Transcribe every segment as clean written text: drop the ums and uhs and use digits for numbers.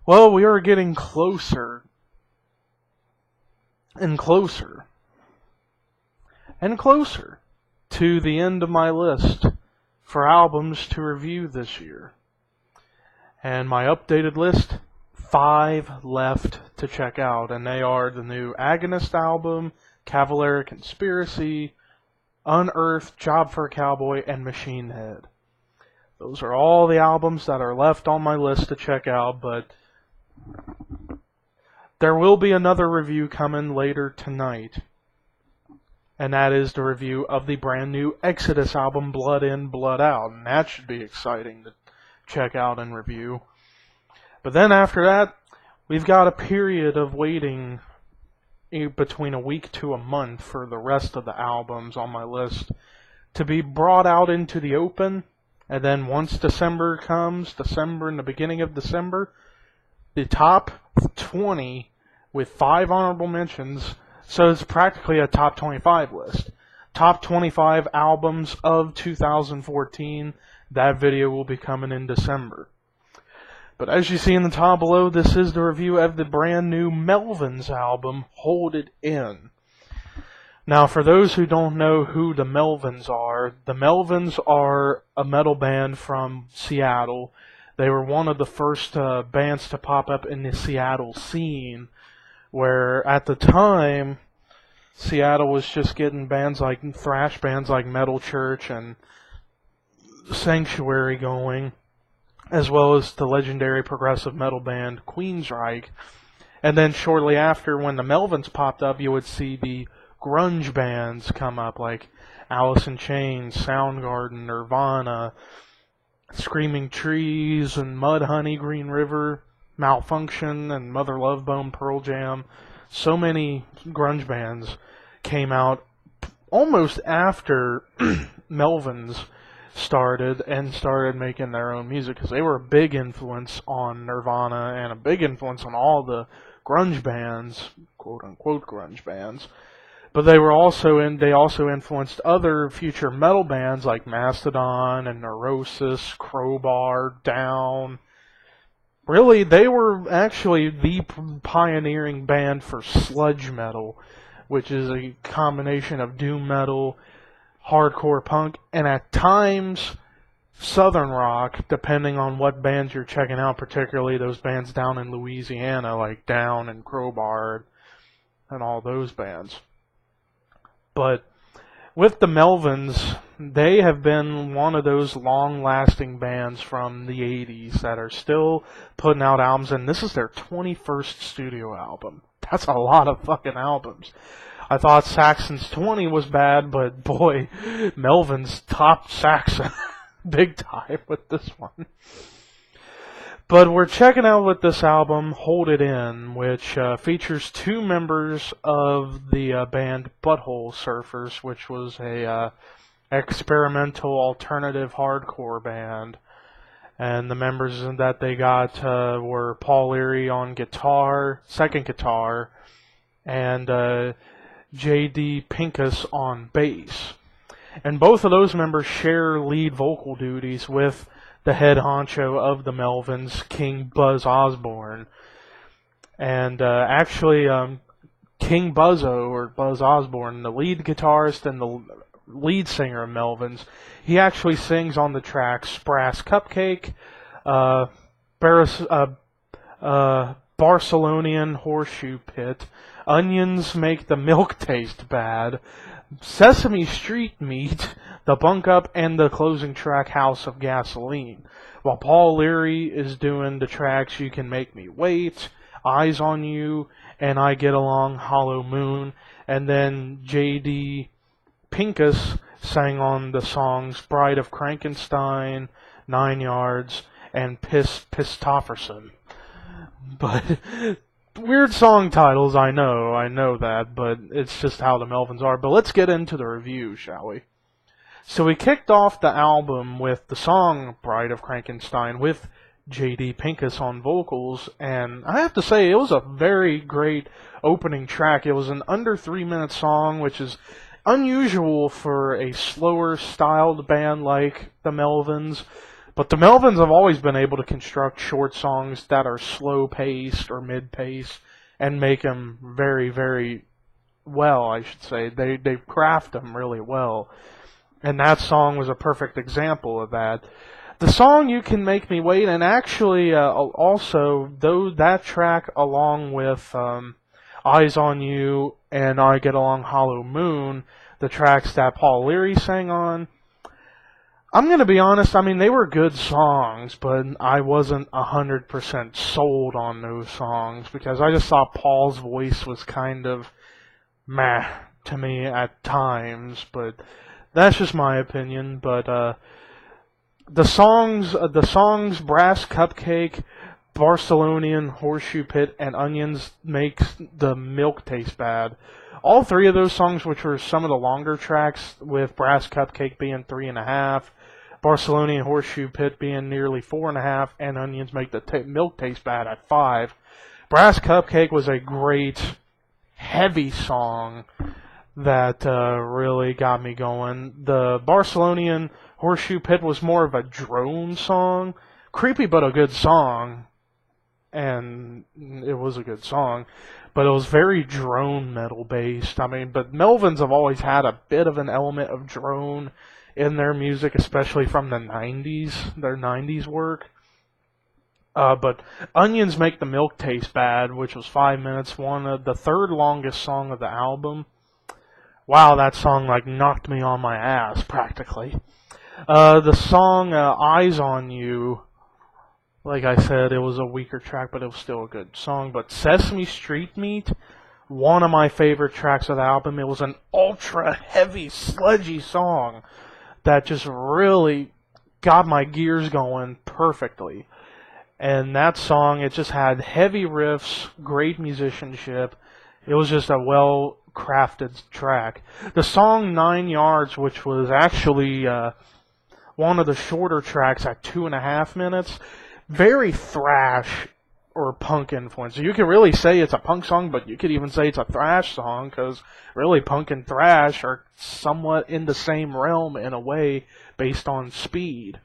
Well, we are getting closer and closer and closer to the end of my list for albums to review this year. And my updated list, 5 left to check out, and they are the new Agonist album, Cavalera Conspiracy, Unearthed, Job for a Cowboy, and Machine Head. Those are all the albums that are left on my list to check out, but there will be another review coming later tonight. And that is the review of the brand new Exodus album, Blood In, Blood Out. And that should be exciting to check out and review. But then after that, we've got a period of waiting between a week to a month for the rest of the albums on my list to be brought out into the open. And then once December comes, December and the beginning of December, the top 20 with 5 honorable mentions. So it's practically a top 25 list. Top 25 albums of 2014. That video will be coming in December. But as you see in the top below, this is the review of the brand new Melvins album, Hold It In. Now, for those who don't know who the Melvins are a metal band from Seattle. They were one of the first bands to pop up in the Seattle scene, where at the time, Seattle was just getting thrash bands like Metal Church and Sanctuary going, as well as the legendary progressive metal band Queensryche. And then shortly after, when the Melvins popped up, you would see the grunge bands come up, like Alice in Chains, Soundgarden, Nirvana, Screaming Trees, and Mudhoney, Green River, Malfunction, and Mother Love Bone, Pearl Jam. So many grunge bands came out almost after Melvins started making their own music, because they were a big influence on Nirvana and a big influence on all the grunge bands, quote unquote grunge bands. But they also influenced other future metal bands like Mastodon and Neurosis, Crowbar, Down. Really, they were actually the pioneering band for sludge metal, which is a combination of doom metal, hardcore punk, and at times southern rock, depending on what bands you're checking out, particularly those bands down in Louisiana like Down and Crowbar and all those bands. But with the Melvins, they have been one of those long-lasting bands from the 80s that are still putting out albums, and this is their 21st studio album. That's a lot of fucking albums. I thought Saxon's 20 was bad, but boy, Melvins topped Saxon big time with this one. But we're checking out with this album, Hold It In, which features 2 members of the band Butthole Surfers, which was a experimental alternative hardcore band. And the members that they got were Paul Leary on guitar, second guitar, and J.D. Pincus on bass. And both of those members share lead vocal duties with the head honcho of the Melvins, King Buzz Osbourne. And King Buzzo, or Buzz Osbourne, the lead guitarist and the lead singer of Melvins, he actually sings on the tracks Brass Cupcake, Barcelonian Horseshoe Pit, Onions Make the Milk Taste Bad, Sesame Street Meat, The Bunk Up, and the closing track House of Gasoline. While Paul Leary is doing the tracks You Can Make Me Wait, Eyes on You, and I Get Along, Hollow Moon. And then J.D. Pincus sang on the songs Bride of Frankenstein, 9 Yards, and Pistofferson. But weird song titles, I know that, but it's just how the Melvins are. But let's get into the review, shall we? So we kicked off the album with the song Bride of Frankenstein with J.D. Pincus on vocals, and I have to say it was a very great opening track. It was an under 3-minute song, which is unusual for a slower styled band like the Melvins, But the Melvins have always been able to construct short songs that are slow-paced or mid-paced and make them very, very well, I should say. They craft them really well. And that song was a perfect example of that. The song You Can Make Me Wait, and actually also, though that track along with Eyes on You and I Get Along Hollow Moon, the tracks that Paul Leary sang on, I'm going to be honest, I mean, they were good songs, but I wasn't 100% sold on those songs because I just thought Paul's voice was kind of meh to me at times, but that's just my opinion. But the songs Brass Cupcake, Barcelonian, Horseshoe Pit, and Onions makes the milk taste bad. All three of those songs, which were some of the longer tracks, with Brass Cupcake being 3.5, Barcelonian Horseshoe Pit being nearly 4.5, and Onions make the milk taste bad at 5. Brass Cupcake was a great, heavy song that really got me going. The Barcelonian Horseshoe Pit was more of a drone song. Creepy, but a good song. And it was a good song. But it was very drone metal based. I mean, but Melvins have always had a bit of an element of drone in their music, especially from the 90s, their 90s work. But Onions Make the Milk Taste Bad, which was 5 minutes, one of the third longest song of the album. Wow, that song like knocked me on my ass, practically. The song Eyes on You, like I said, it was a weaker track, but it was still a good song. But Sesame Street Meat, one of my favorite tracks of the album. It was an ultra heavy, sludgy song that just really got my gears going perfectly. And that song, it just had heavy riffs, great musicianship. It was just a well-crafted track. The song 9 Yards, which was actually one of the shorter tracks at 2.5 minutes, very thrash or punk influence. You could really say it's a punk song, but you could even say it's a thrash song, because really punk and thrash are somewhat in the same realm in a way based on speed.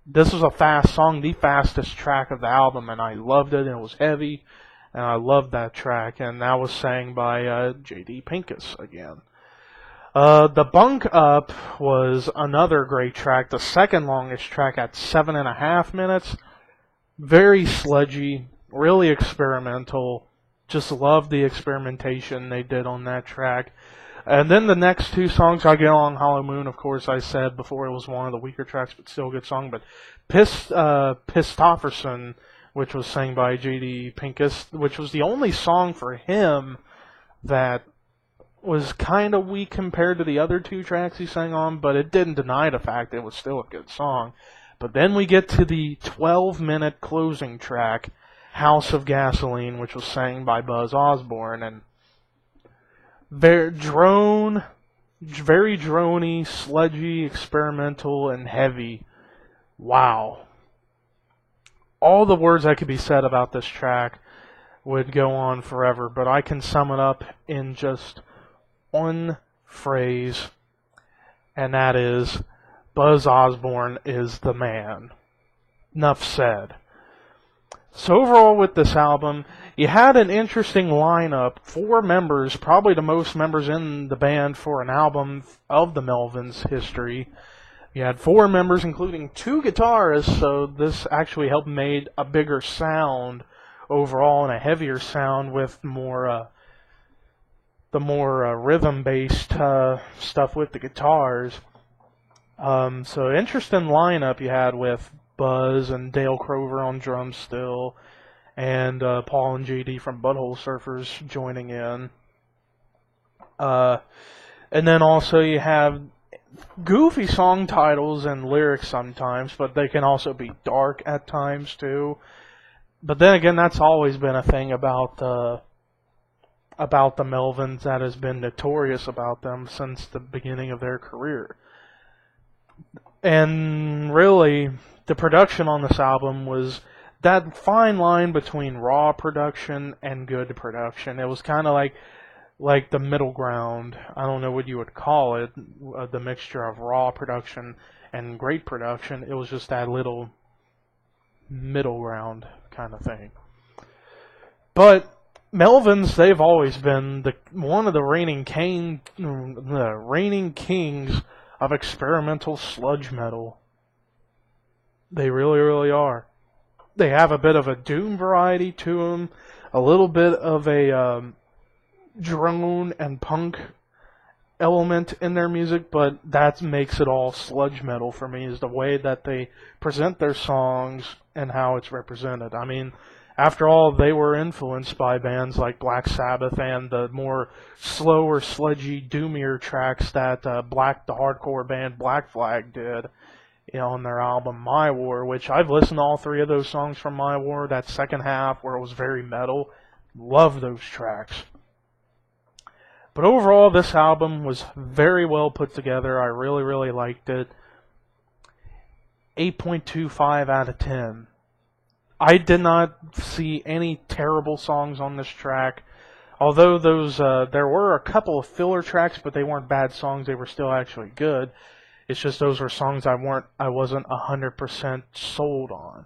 This was a fast song, the fastest track of the album, and I loved it, and it was heavy, and I loved that track, and that was sang by J.D. Pincus again. The Bunk Up was another great track, the second longest track at 7.5 minutes. Very sludgy, really experimental. Just loved the experimentation they did on that track. And then the next two songs, I Get Along Hollow Moon, of course, I said before it was one of the weaker tracks, but still a good song. But Pistofferson, which was sang by J.D. Pincus, which was the only song for him that was kind of weak compared to the other two tracks he sang on, but it didn't deny the fact it was still a good song. But then we get to the 12-minute closing track, House of Gasoline, which was sang by Buzz Osbourne, and very droney, sludgy, experimental, and heavy. Wow. All the words that could be said about this track would go on forever, but I can sum it up in just one phrase, and that is, Buzz Osbourne is the man. Enough said. So overall with this album, you had an interesting lineup. 4 members, probably the most members in the band for an album of the Melvins' history. You had 4 members, including 2 guitarists, so this actually helped made a bigger sound overall and a heavier sound with more rhythm-based stuff with the guitars. So interesting lineup you had with Buzz and Dale Crover on drums still, and Paul and JD from Butthole Surfers joining in. And then also you have goofy song titles and lyrics sometimes, but they can also be dark at times too. But then again, that's always been a thing about the Melvins that has been notorious about them since the beginning of their career. And really, the production on this album was that fine line between raw production and good production. It was kind of like the middle ground. I don't know what you would call it, the mixture of raw production and great production. It was just that little middle ground kind of thing. But Melvins, they've always been one of the reigning kings of experimental sludge metal. They really, really are. They have a bit of a doom variety to them, a little bit of a drone and punk element in their music, but that makes it all sludge metal for me, is the way that they present their songs and how it's represented. I mean, after all, they were influenced by bands like Black Sabbath and the more slower, sludgy, doomier tracks that the hardcore band Black Flag did, on their album My War, which I've listened to all 3 of those songs from My War, that second half where it was very metal. Love those tracks. But overall, this album was very well put together. I really, really liked it. 8.25 out of 10. I did not see any terrible songs on this track. Although there were a couple of filler tracks, but they weren't bad songs. They were still actually good. It's just those were songs I wasn't 100% sold on.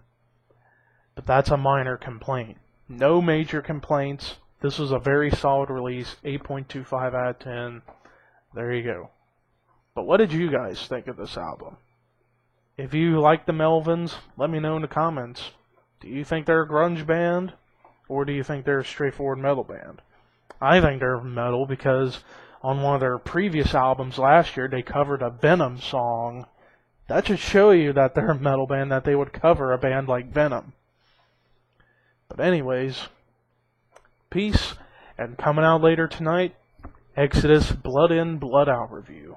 But that's a minor complaint. No major complaints. This was a very solid release. 8.25 out of 10. There you go. But what did you guys think of this album? If you like the Melvins, let me know in the comments. Do you think they're a grunge band? Or do you think they're a straightforward metal band? I think they're metal because on one of their previous albums last year, they covered a Venom song. That should show you that they're a metal band, that they would cover a band like Venom. But anyways, peace, and coming out later tonight, Exodus Blood In, Blood Out review.